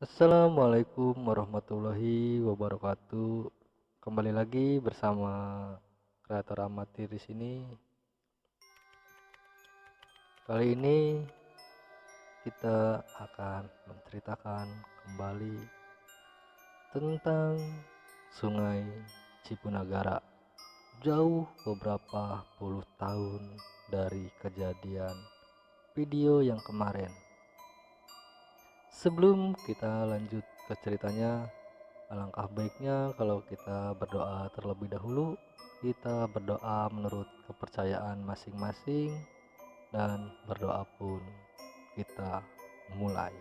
Assalamualaikum warahmatullahi wabarakatuh. Kembali lagi bersama kreator amatir di sini. Kali ini kita akan menceritakan kembali tentang Sungai Cipunagara. Jauh beberapa puluh tahun dari kejadian video yang kemarin. Sebelum kita lanjut ke ceritanya, alangkah baiknya kalau kita berdoa terlebih dahulu. Kita berdoa menurut kepercayaan masing-masing dan berdoa pun kita mulai.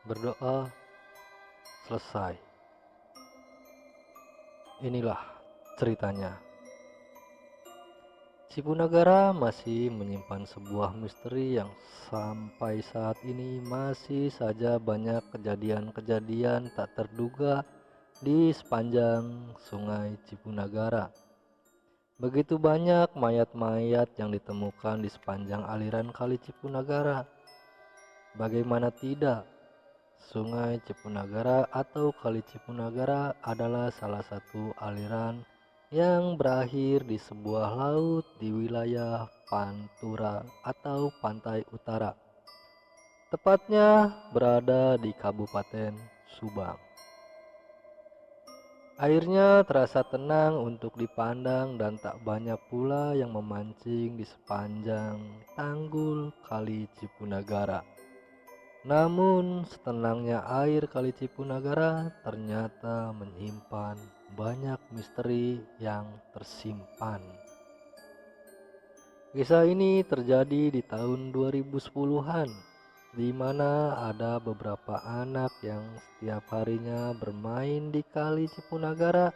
Berdoa selesai. Inilah ceritanya. Cipunagara masih menyimpan sebuah misteri yang sampai saat ini masih saja banyak kejadian-kejadian tak terduga di sepanjang Sungai Cipunagara. Begitu banyak mayat-mayat yang ditemukan di sepanjang aliran Kali Cipunagara. Bagaimana tidak, Sungai Cipunagara atau Kali Cipunagara adalah salah satu aliran yang berakhir di sebuah laut di wilayah Pantura atau Pantai Utara, tepatnya berada di Kabupaten Subang. Airnya terasa tenang untuk dipandang dan tak banyak pula yang memancing di sepanjang tanggul Kali Cipunagara. Namun setenangnya air Kali Cipunagara ternyata menyimpan banyak misteri yang tersimpan. Kisah ini terjadi di tahun 2010-an, di mana ada beberapa anak yang setiap harinya bermain di Kali Cipunagara,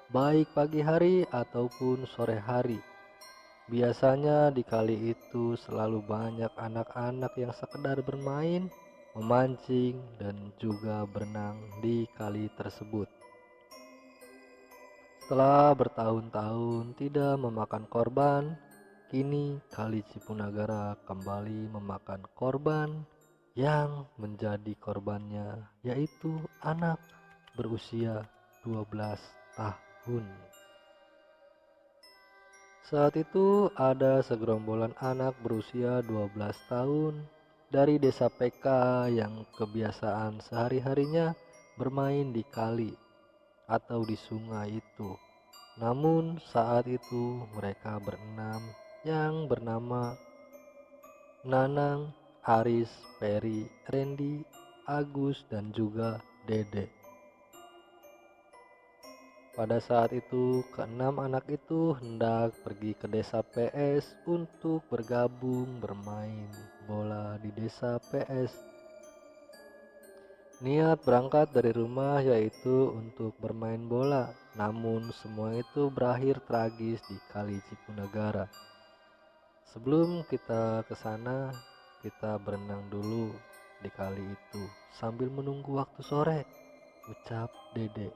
baik pagi hari ataupun sore hari. Biasanya di kali itu selalu banyak anak-anak yang sekedar bermain, memancing, dan juga berenang di kali tersebut. Setelah bertahun-tahun tidak memakan korban, kini Kali Cipunagara kembali memakan korban yang menjadi korbannya yaitu anak berusia 12 tahun. Saat itu ada segerombolan anak berusia 12 tahun dari desa PK yang kebiasaan sehari-harinya bermain di kali atau di sungai itu. Namun saat itu mereka berenam yang bernama Nanang, Aris, Peri, Randy, Agus, dan juga Dede. Pada saat itu, keenam anak itu hendak pergi ke desa PS untuk bergabung bermain bola di desa PS. Niat berangkat dari rumah yaitu untuk bermain bola, namun semua itu berakhir tragis di Kali Cipunagara. Sebelum kita ke sana, kita berenang dulu di kali itu sambil menunggu waktu sore, ucap Dede.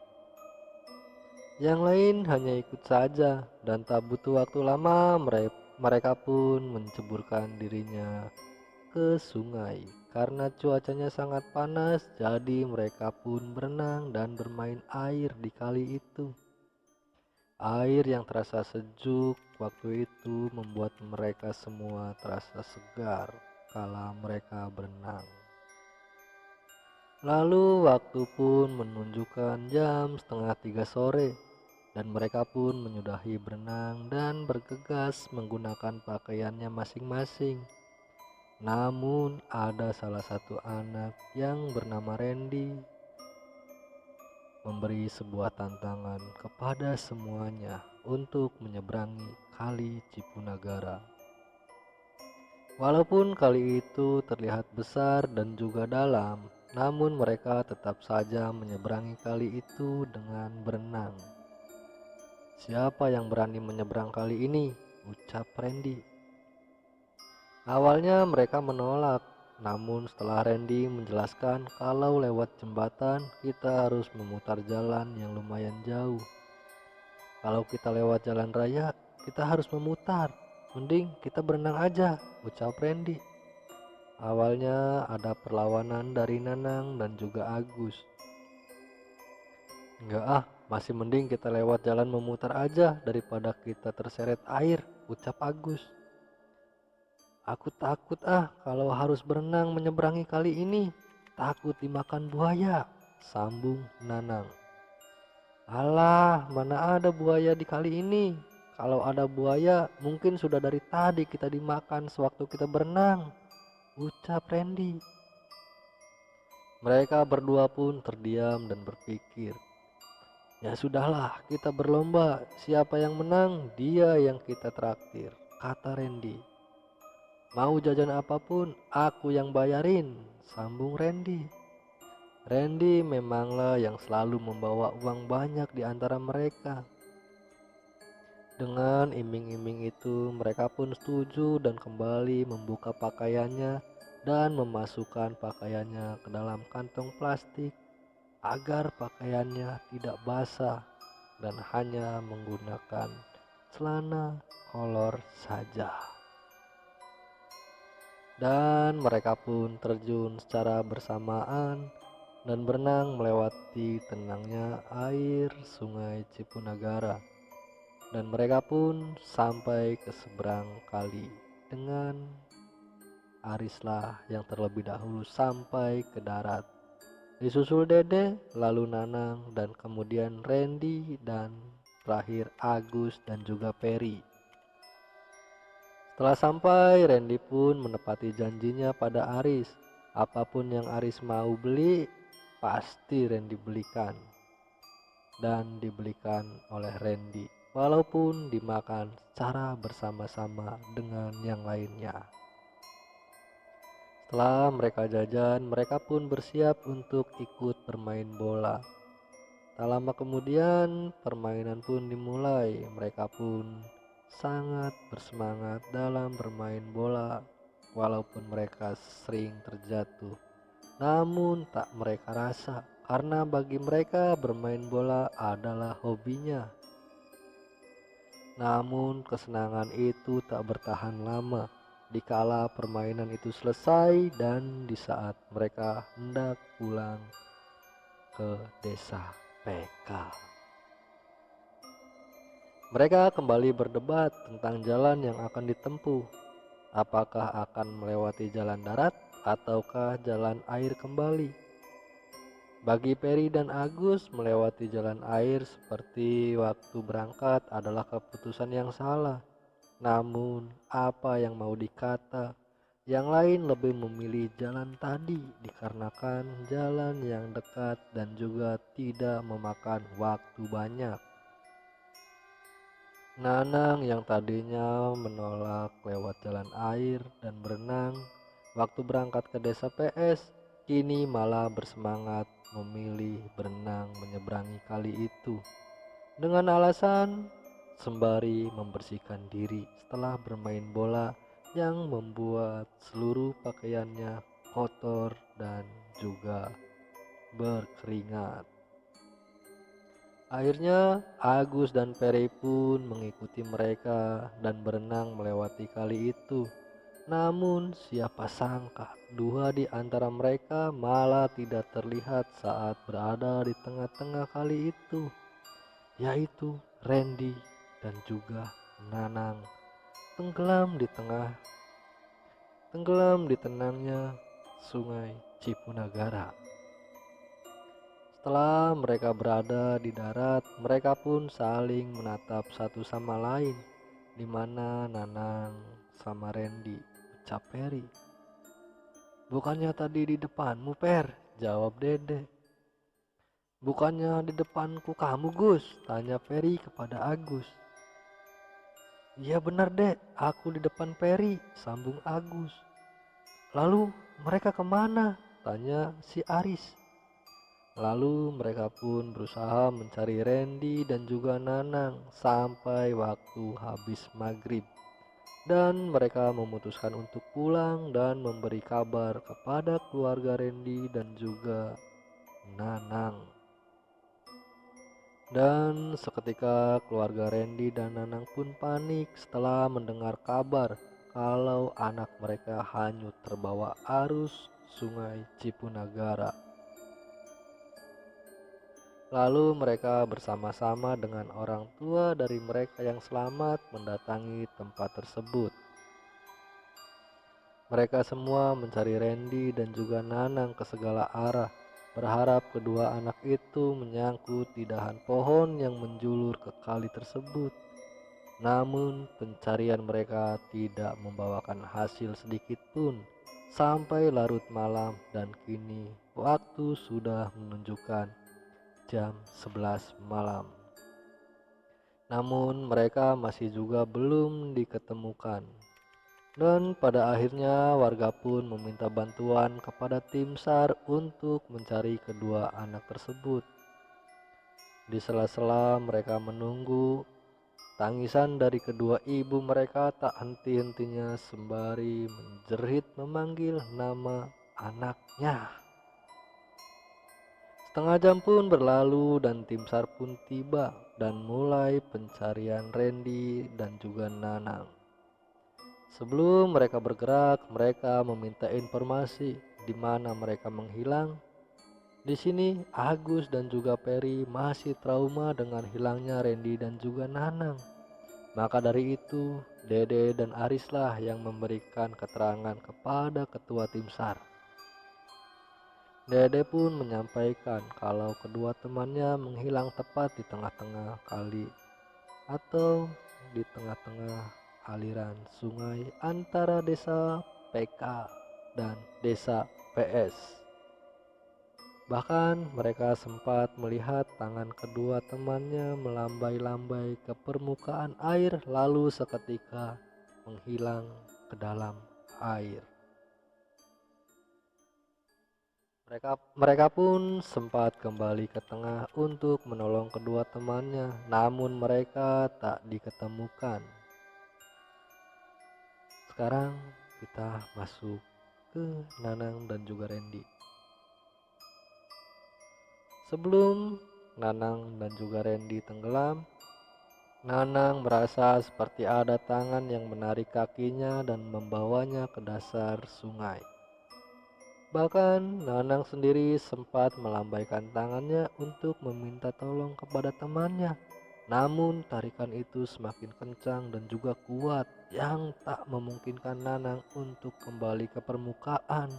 Yang lain hanya ikut saja dan tak butuh waktu lama mereka pun menceburkan dirinya ke sungai. Karena cuacanya sangat panas, jadi mereka pun berenang dan bermain air di kali itu. Air yang terasa sejuk waktu itu membuat mereka semua terasa segar kala mereka berenang. Lalu waktu pun menunjukkan jam setengah 3 sore. Dan mereka pun menyudahi berenang dan bergegas menggunakan pakaiannya masing-masing. Namun ada salah satu anak yang bernama Randy memberi sebuah tantangan kepada semuanya untuk menyeberangi Kali Cipunagara. Walaupun kali itu terlihat besar dan juga dalam, namun mereka tetap saja menyeberangi kali itu dengan berenang. Siapa yang berani menyeberang kali ini? Ucap Randy. Awalnya mereka menolak, namun setelah Randy menjelaskan kalau lewat jembatan kita harus memutar jalan yang lumayan jauh. Kalau kita lewat jalan raya, kita harus memutar. Mending kita berenang aja, ucap Randy. Awalnya ada perlawanan dari Nanang dan juga Agus. Enggak ah, masih mending kita lewat jalan memutar aja daripada kita terseret air, ucap Agus. Aku takut ah kalau harus berenang menyeberangi kali ini. Takut dimakan buaya, sambung Nanang. Alah, mana ada buaya di kali ini. Kalau ada buaya, mungkin sudah dari tadi kita dimakan sewaktu kita berenang, ucap Randy. Mereka berdua pun terdiam dan berpikir. Ya sudahlah, kita berlomba. Siapa yang menang, dia yang kita traktir, kata Randy. Mau jajan apapun, aku yang bayarin, sambung Randy. Randy memanglah yang selalu membawa uang banyak di antara mereka. Dengan iming-iming itu, mereka pun setuju dan kembali membuka pakaiannya dan memasukkan pakaiannya ke dalam kantong plastik agar pakaiannya tidak basah dan hanya menggunakan celana kolor saja. Dan mereka pun terjun secara bersamaan dan berenang melewati tenangnya air Sungai Cipunagara. Dan mereka pun sampai ke seberang kali dengan Arislah yang terlebih dahulu sampai ke darat. Disusul Dede, lalu Nanang, dan kemudian Randy, dan terakhir Agus dan juga Peri. Setelah sampai, Randy pun menepati janjinya pada Aris. Apapun yang Aris mau beli, pasti Randy belikan. Dan dibelikan oleh Randy, walaupun dimakan secara bersama-sama dengan yang lainnya. Setelah mereka jajan, mereka pun bersiap untuk ikut bermain bola. Tak lama kemudian permainan pun dimulai. Mereka pun sangat bersemangat dalam bermain bola, walaupun mereka sering terjatuh. Namun tak mereka rasa, karena bagi mereka bermain bola adalah hobinya. Namun kesenangan itu tak bertahan lama. Dikala permainan itu selesai dan di saat mereka hendak pulang ke desa PK, mereka kembali berdebat tentang jalan yang akan ditempuh. Apakah akan melewati jalan darat ataukah jalan air kembali? Bagi Peri dan Agus, melewati jalan air seperti waktu berangkat adalah keputusan yang salah. Namun, apa yang mau dikata? Yang lain lebih memilih jalan tadi dikarenakan jalan yang dekat dan juga tidak memakan waktu banyak. Nanang yang tadinya menolak lewat jalan air dan berenang waktu berangkat ke desa PS, kini malah bersemangat memilih berenang menyeberangi kali itu dengan alasan sembari membersihkan diri setelah bermain bola yang membuat seluruh pakaiannya kotor dan juga berkeringat. Akhirnya Agus dan Peri pun mengikuti mereka dan berenang melewati kali itu. Namun siapa sangka dua di antara mereka malah tidak terlihat saat berada di tengah-tengah kali itu, yaitu Randy dan juga Nanang tenggelam di tenangnya Sungai Cipunagara. Setelah mereka berada di darat, mereka pun saling menatap satu sama lain, di mana Nanang sama Randy, ucap Peri. Bukannya tadi di depanmu, Per, jawab Dede. Bukannya di depanku kamu, Gus, tanya Peri kepada Agus. Iya benar, Dek, aku di depan Peri, sambung Agus. Lalu mereka kemana? Tanya si Aris. Lalu mereka pun berusaha mencari Randy dan juga Nanang sampai waktu habis maghrib. dan mereka memutuskan untuk pulang dan memberi kabar kepada keluarga Randy dan juga Nanang. Dan seketika keluarga Randy dan Nanang pun panik setelah mendengar kabar kalau anak mereka hanyut terbawa arus Sungai Cipunagara. Lalu mereka bersama-sama dengan orang tua dari mereka yang selamat mendatangi tempat tersebut. Mereka semua mencari Randy dan juga Nanang ke segala arah, berharap kedua anak itu menyangkut di dahan pohon yang menjulur ke kali tersebut. Namun pencarian mereka tidak membawakan hasil sedikit pun sampai larut malam, dan kini waktu sudah menunjukkan jam 11 malam. Namun mereka masih juga belum diketemukan. Dan pada akhirnya warga pun meminta bantuan kepada tim SAR untuk mencari kedua anak tersebut. Di sela-sela mereka menunggu, tangisan dari kedua ibu mereka tak henti-hentinya sembari menjerit memanggil nama anaknya. Setengah jam pun berlalu dan tim SAR pun tiba dan mulai pencarian Randy dan juga Nanang. Sebelum mereka bergerak, mereka meminta informasi di mana mereka menghilang. Di sini Agus dan juga Peri masih trauma dengan hilangnya Randy dan juga Nanang. Maka dari itu, Dede dan Arislah yang memberikan keterangan kepada ketua tim SAR. Dede pun menyampaikan kalau kedua temannya menghilang tepat di tengah-tengah kali atau di tengah-tengah aliran sungai antara desa PK dan desa PS. Bahkan mereka sempat melihat tangan kedua temannya melambai-lambai ke permukaan air lalu seketika menghilang ke dalam air. Mereka pun sempat kembali ke tengah untuk menolong kedua temannya, namun mereka tak diketemukan. Sekarang kita masuk ke Nanang dan juga Randy. Sebelum Nanang dan juga Randy tenggelam, Nanang merasa seperti ada tangan yang menarik kakinya dan membawanya ke dasar sungai. Bahkan Nanang sendiri sempat melambaikan tangannya untuk meminta tolong kepada temannya. Namun tarikan itu semakin kencang dan juga kuat yang tak memungkinkan Nanang untuk kembali ke permukaan.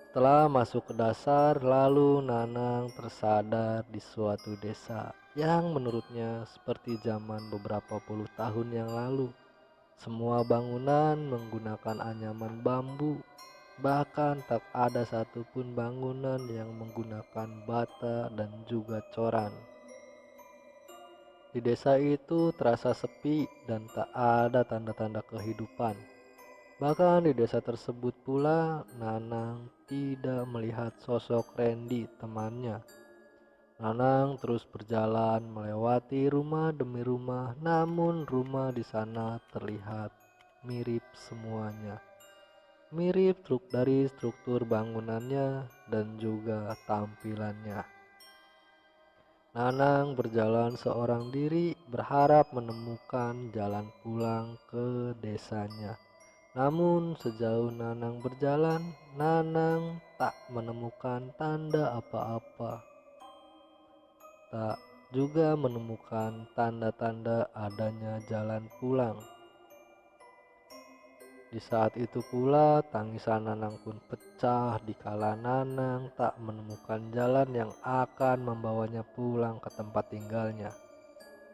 Setelah masuk ke dasar, lalu Nanang tersadar di suatu desa yang menurutnya seperti zaman beberapa puluh tahun yang lalu. Semua bangunan menggunakan anyaman bambu. Bahkan tak ada satupun bangunan yang menggunakan bata dan juga coran. Di desa itu terasa sepi dan tak ada tanda-tanda kehidupan. Bahkan di desa tersebut pula Nanang tidak melihat sosok Randy temannya. Nanang terus berjalan melewati rumah demi rumah, namun rumah di sana terlihat mirip semuanya. Mirip dari struktur bangunannya dan juga tampilannya. Nanang berjalan seorang diri berharap menemukan jalan pulang ke desanya. Namun sejauh Nanang berjalan, Nanang tak menemukan tanda apa-apa. Tak juga menemukan tanda-tanda adanya jalan pulang. Di saat itu pula tangisan Nanang pun pecah dikala Nanang tak menemukan jalan yang akan membawanya pulang ke tempat tinggalnya.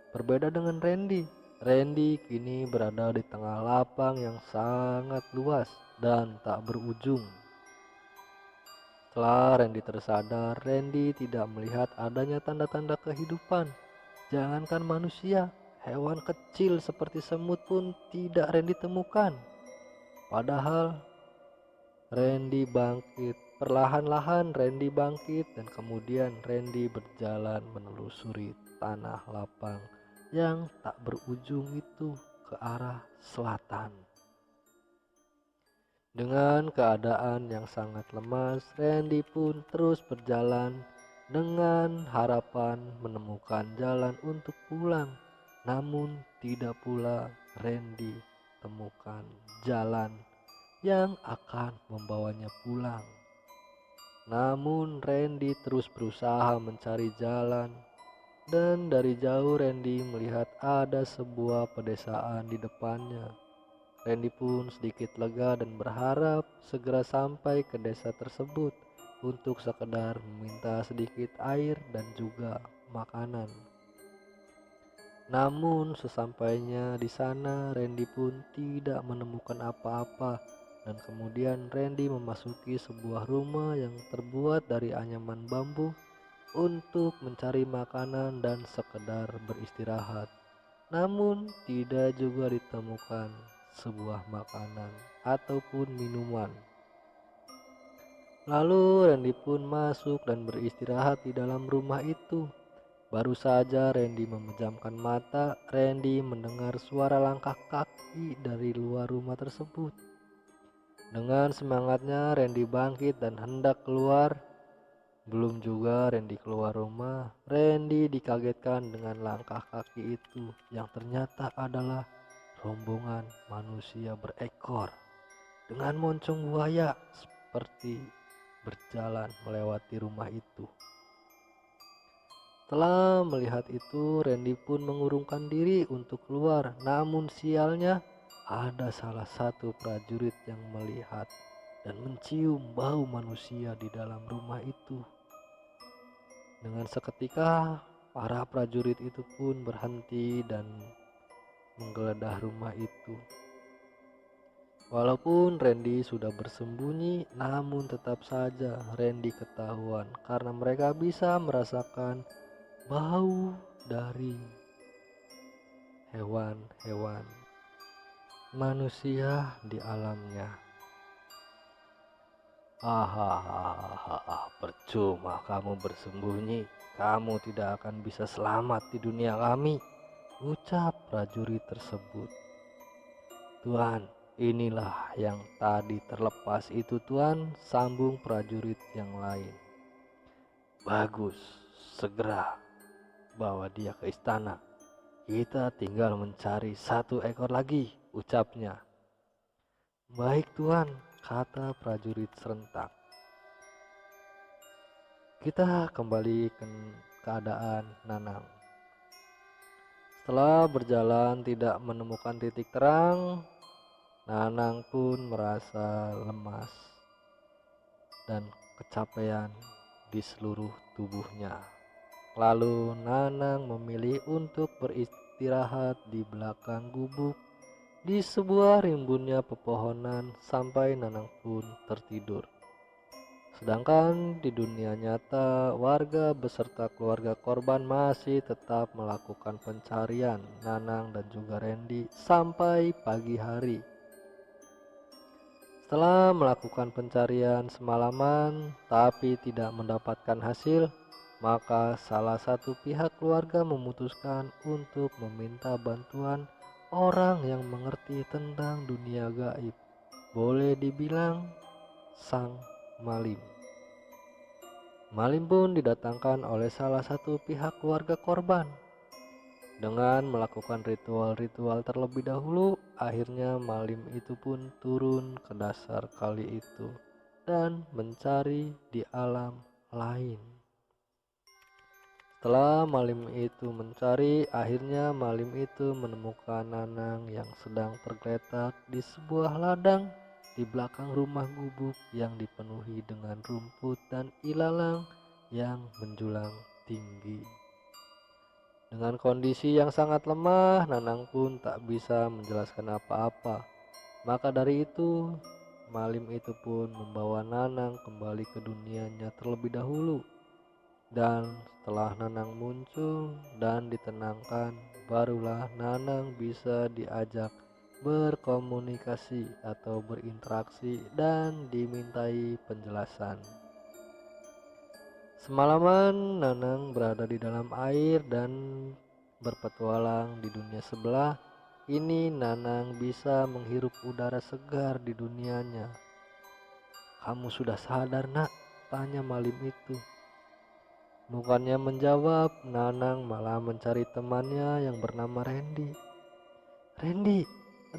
Berbeda dengan Randy, Randy kini berada di tengah lapang yang sangat luas dan tak berujung. Setelah Randy tersadar, Randy tidak melihat adanya tanda-tanda kehidupan. Jangankan manusia, hewan kecil seperti semut pun tidak Randy temukan. Padahal Randy bangkit, perlahan-lahan Randy bangkit dan kemudian Randy berjalan menelusuri tanah lapang yang tak berujung itu. ke arah selatan. Dengan keadaan yang sangat lemas, Randy pun terus berjalan dengan harapan menemukan jalan untuk pulang. Namun tidak pula Randy temukan jalan yang akan membawanya pulang. Namun Randy terus berusaha mencari jalan, dan dari jauh Randy melihat ada sebuah pedesaan di depannya. Randy pun sedikit lega dan berharap segera sampai ke desa tersebut untuk sekedar meminta sedikit air dan juga makanan. Namun sesampainya di sana Randy pun tidak menemukan apa-apa, dan kemudian Randy memasuki sebuah rumah yang terbuat dari anyaman bambu untuk mencari makanan dan sekedar beristirahat. Namun tidak juga ditemukan sebuah makanan ataupun minuman. Lalu Randy pun masuk dan beristirahat di dalam rumah itu. Baru saja Randy memejamkan mata, Randy mendengar suara langkah kaki dari luar rumah tersebut. Dengan semangatnya Randy bangkit dan hendak keluar. Belum juga Randy keluar rumah, Randy dikagetkan dengan langkah kaki itu yang ternyata adalah rombongan manusia berekor dengan moncong buaya seperti berjalan melewati rumah itu. Setelah melihat itu, Randy pun mengurungkan diri untuk keluar. Namun sialnya, ada salah satu prajurit yang melihat dan mencium bau manusia di dalam rumah itu. Dengan seketika, para prajurit itu pun berhenti dan menggeledah rumah itu. Walaupun Randy sudah bersembunyi, namun tetap saja Randy ketahuan karena mereka bisa merasakan bau dari hewan-hewan manusia di alamnya. Percuma kamu bersembunyi, kamu tidak akan bisa selamat di dunia kami, ucap prajurit tersebut. Tuan, inilah yang tadi terlepas itu Tuan, sambung prajurit yang lain. Bagus, segera bawa dia ke istana. Kita tinggal mencari satu ekor lagi, ucapnya. Baik Tuan, kata prajurit serentak. Kita kembali ke keadaan Nanang. Setelah berjalan tidak menemukan titik terang, Nanang pun merasa lemas dan kecapean di seluruh tubuhnya. Lalu Nanang memilih untuk beristirahat di belakang gubuk di sebuah rimbunnya pepohonan sampai Nanang pun tertidur. Sedangkan di dunia nyata, warga beserta keluarga korban masih tetap melakukan pencarian Nanang dan juga Randy sampai pagi hari. Setelah melakukan pencarian semalaman tapi tidak mendapatkan hasil, maka salah satu pihak keluarga memutuskan untuk meminta bantuan orang yang mengerti tentang dunia gaib. Boleh dibilang sang malim. Malim pun didatangkan oleh salah satu pihak keluarga korban. Dengan melakukan ritual-ritual terlebih dahulu, akhirnya malim itu pun turun ke dasar kali itu dan mencari di alam lain. Setelah malim itu mencari, akhirnya malim itu menemukan Nanang yang sedang tergeletak di sebuah ladang di belakang rumah gubuk yang dipenuhi dengan rumput dan ilalang yang menjulang tinggi. Dengan kondisi yang sangat lemah, Nanang pun tak bisa menjelaskan apa-apa. Maka dari itu, malim itu pun membawa Nanang kembali ke dunianya terlebih dahulu. Dan setelah Nanang muncul dan ditenangkan, barulah Nanang bisa diajak berkomunikasi atau berinteraksi dan dimintai penjelasan. Semalaman Nanang berada di dalam air dan berpetualang di dunia sebelah. Kini Nanang bisa menghirup udara segar di dunianya. "Kamu sudah sadar, Nak?" tanya Malim itu. Bukannya menjawab, Nanang malah mencari temannya yang bernama Randy. "Randy,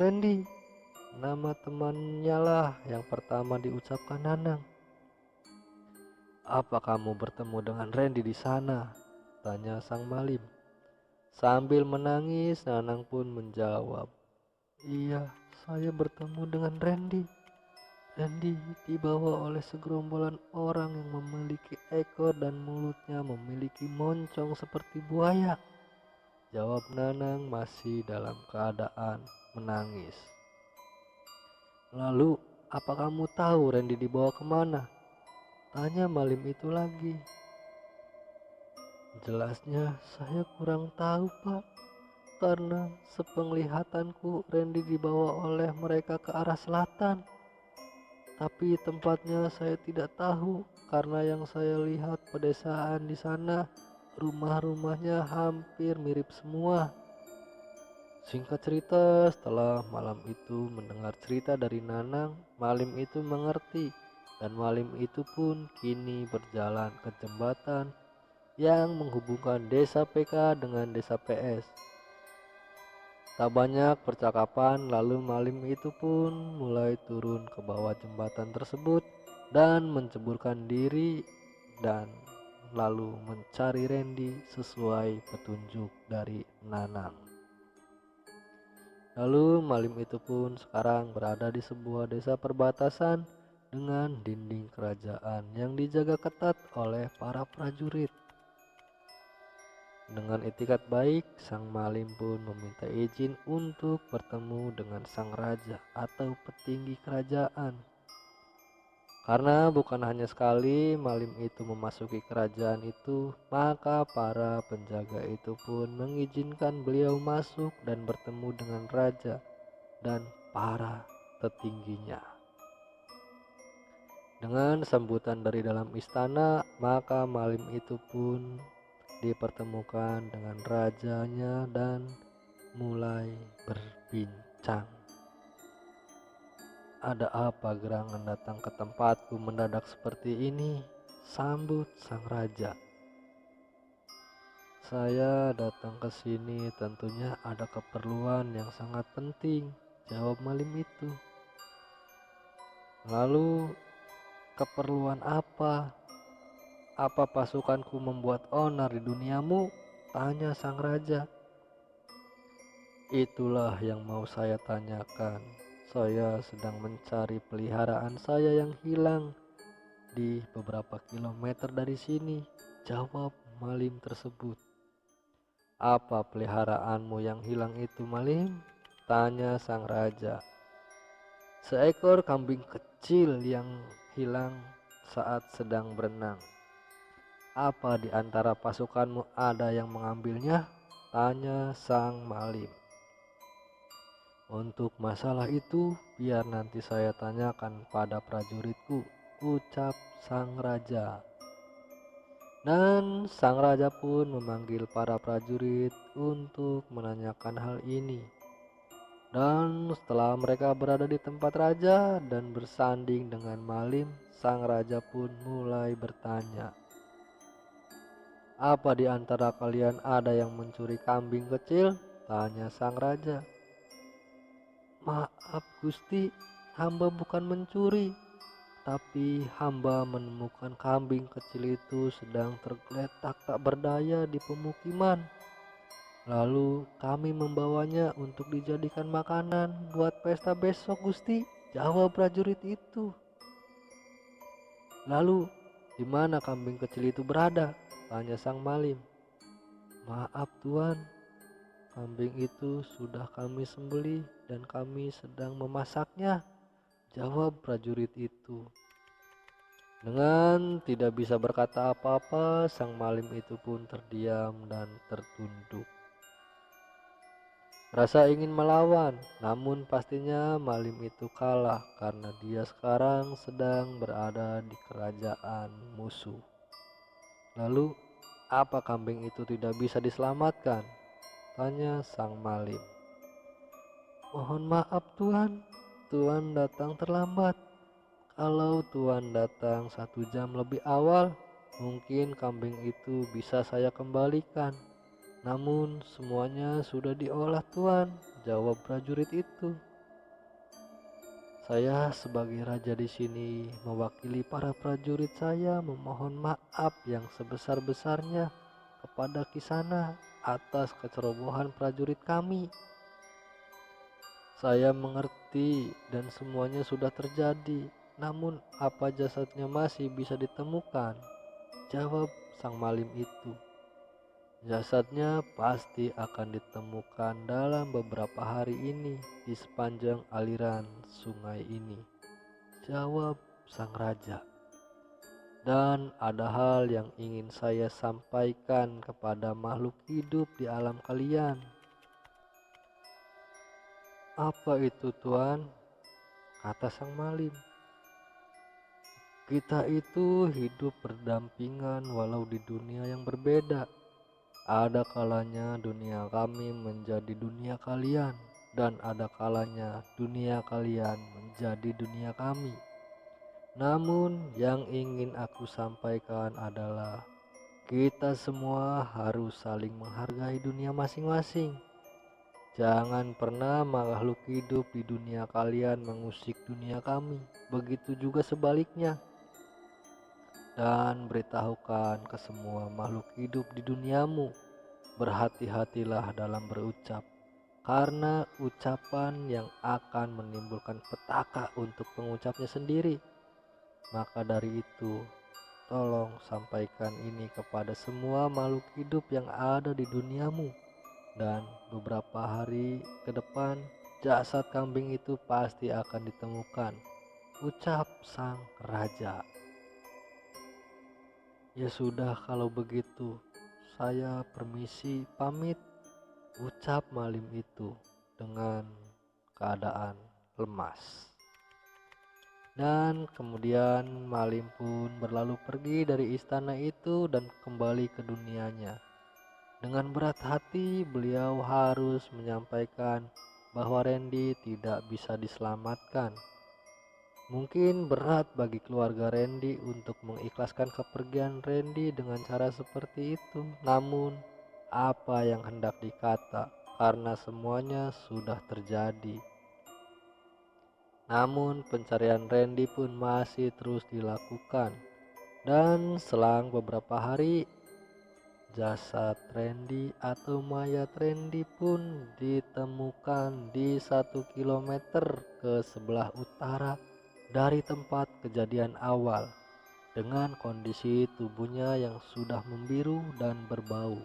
Randy." Nama temannya lah yang pertama diucapkan Nanang. "Apa kamu bertemu dengan Randy di sana?" tanya sang Malim. Sambil menangis, Nanang pun menjawab, "Iya, saya bertemu dengan Randy. Randy dibawa oleh segerombolan orang yang memiliki ekor dan mulutnya memiliki moncong seperti buaya." Jawab Nanang masih dalam keadaan menangis. "Lalu, apa kamu tahu Randy dibawa kemana?" tanya Malim itu lagi. "Jelasnya saya kurang tahu, Pak. Karena sepenglihatanku Randy dibawa oleh mereka ke arah selatan. Tapi tempatnya saya tidak tahu karena yang saya lihat pedesaan di sana rumah-rumahnya hampir mirip semua." Singkat cerita, setelah Malam itu mendengar cerita dari Nanang, Malim itu mengerti dan Malim itu pun kini berjalan ke jembatan yang menghubungkan desa PK dengan desa PS. Tak banyak percakapan, lalu Malim itu pun mulai turun ke bawah jembatan tersebut dan menceburkan diri dan lalu mencari Randy sesuai petunjuk dari Nanang. Lalu Malim itu pun sekarang berada di sebuah desa perbatasan dengan dinding kerajaan yang dijaga ketat oleh para prajurit. Dengan itikat baik, sang Malim pun meminta izin untuk bertemu dengan sang raja atau petinggi kerajaan. Karena bukan hanya sekali Malim itu memasuki kerajaan itu, maka para penjaga itu pun mengizinkan beliau masuk dan bertemu dengan raja dan para petingginya. Dengan sambutan dari dalam istana, maka Malim itu pun dipertemukan dengan rajanya dan mulai berbincang. "Ada apa gerangan datang ke tempatku mendadak seperti ini?" sambut sang raja. "Saya datang ke sini tentunya ada keperluan yang sangat penting," jawab Malim itu. "Lalu keperluan apa? Apa pasukanku membuat onar di duniamu?" tanya sang raja. "Itulah yang mau saya tanyakan. Saya sedang mencari peliharaan saya yang hilang di beberapa kilometer dari sini," jawab Malim tersebut. "Apa peliharaanmu yang hilang itu, Malim?" tanya sang raja. "Seekor kambing kecil yang hilang saat sedang berenang." "Apa di antara pasukanmu ada yang mengambilnya?" tanya sang Malim. "Untuk masalah itu biar nanti saya tanyakan pada prajuritku," ucap sang raja. Dan sang raja pun memanggil para prajurit untuk menanyakan hal ini. Dan setelah mereka berada di tempat raja dan bersanding dengan Malim, sang raja pun mulai bertanya, "Apa di antara kalian ada yang mencuri kambing kecil?" tanya sang raja. "Maaf Gusti, hamba bukan mencuri, tapi hamba menemukan kambing kecil itu sedang tergeletak tak berdaya di pemukiman. Lalu kami membawanya untuk dijadikan makanan buat pesta besok Gusti," jawab prajurit itu. "Lalu di mana kambing kecil itu berada?" tanya sang Malim. "Maaf Tuan, kambing itu sudah kami sembelih dan kami sedang memasaknya," jawab prajurit itu. Dengan tidak bisa berkata apa-apa, sang Malim itu pun terdiam dan tertunduk. Rasa ingin melawan, namun pastinya Malim itu kalah karena dia sekarang sedang berada di kerajaan musuh. "Lalu, apa kambing itu tidak bisa diselamatkan?" tanya sang Malim. Mohon maaf Tuan, Tuan datang terlambat. Kalau Tuan datang 1 jam lebih awal, mungkin kambing itu bisa saya kembalikan. Namun semuanya sudah diolah Tuan, jawab prajurit itu. Saya sebagai raja di sini mewakili para prajurit saya memohon maaf yang sebesar-besarnya kepada Kisana atas kecerobohan prajurit kami. Saya mengerti dan semuanya sudah terjadi. Namun apa jasadnya masih bisa ditemukan? Jawab sang malim itu. Jasadnya pasti akan ditemukan dalam beberapa hari ini di sepanjang aliran sungai ini, jawab sang raja. Dan ada hal yang ingin saya sampaikan kepada makhluk hidup di alam kalian. Apa itu Tuan? Kata sang malim. Kita itu hidup berdampingan walau di dunia yang berbeda. Ada kalanya dunia kami menjadi dunia kalian, dan ada kalanya dunia kalian menjadi dunia kami. Namun yang ingin aku sampaikan adalah kita semua harus saling menghargai dunia masing-masing. Jangan pernah makhluk hidup di dunia kalian mengusik dunia kami, begitu juga sebaliknya. Dan beritahukan ke semua makhluk hidup di duniamu, berhati-hatilah dalam berucap, karena ucapan yang akan menimbulkan petaka untuk pengucapnya sendiri. Maka dari itu, tolong sampaikan ini kepada semua makhluk hidup yang ada di duniamu. Dan beberapa hari ke depan, jasad kambing itu pasti akan ditemukan, ucap sang raja. Ya sudah kalau begitu, saya permisi pamit, ucap malim itu dengan keadaan lemas. Dan kemudian malim pun berlalu pergi dari istana itu dan kembali ke dunianya. Dengan berat hati beliau harus menyampaikan bahwa Randy tidak bisa diselamatkan. Mungkin berat bagi keluarga Randy untuk mengikhlaskan kepergian Randy dengan cara seperti itu. Namun apa yang hendak dikata, karena semuanya sudah terjadi. Namun pencarian Randy pun masih terus dilakukan. Dan selang beberapa hari, jasad Randy atau mayat Randy pun ditemukan di 1 kilometer ke sebelah utara dari tempat kejadian awal, dengan kondisi tubuhnya yang sudah membiru dan berbau.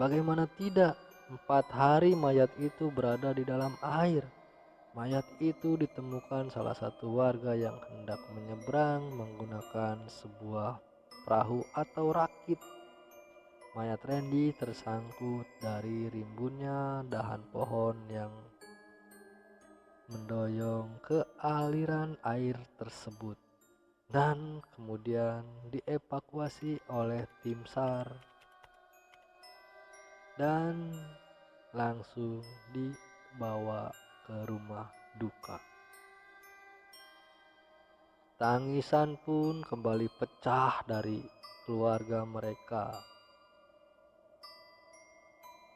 Bagaimana tidak, 4 hari mayat itu berada di dalam air. Mayat itu ditemukan salah satu warga yang hendak menyeberang menggunakan sebuah perahu atau rakit. Mayat Randy tersangkut dari rimbunnya dahan pohon yang mendoyong ke aliran air tersebut, dan kemudian dievakuasi oleh tim SAR dan langsung dibawa ke rumah duka. Tangisan pun kembali pecah dari keluarga mereka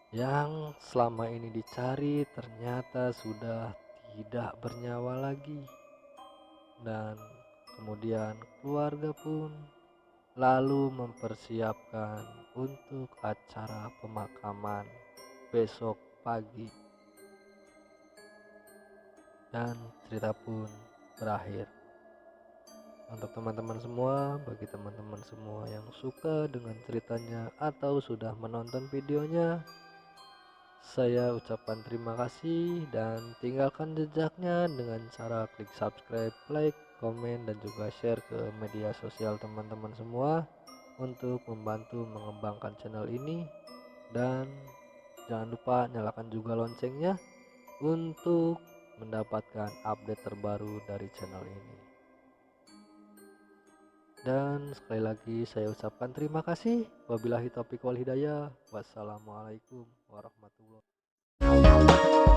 yang selama ini dicari ternyata sudah tidak bernyawa lagi. Dan kemudian keluarga pun lalu mempersiapkan untuk acara pemakaman besok pagi, dan cerita pun berakhir. Untuk teman-teman semua, bagi teman-teman semua yang suka dengan ceritanya atau sudah menonton videonya, saya ucapkan terima kasih dan tinggalkan jejaknya dengan cara klik subscribe, like, komen, dan juga share ke media sosial teman-teman semua untuk membantu mengembangkan channel ini. Dan jangan lupa nyalakan juga loncengnya untuk mendapatkan update terbaru dari channel ini. Dan sekali lagi saya ucapkan terima kasih. Wabillahi taufiq wal hidayah. Wassalamualaikum warahmatullahi wabarakatuh.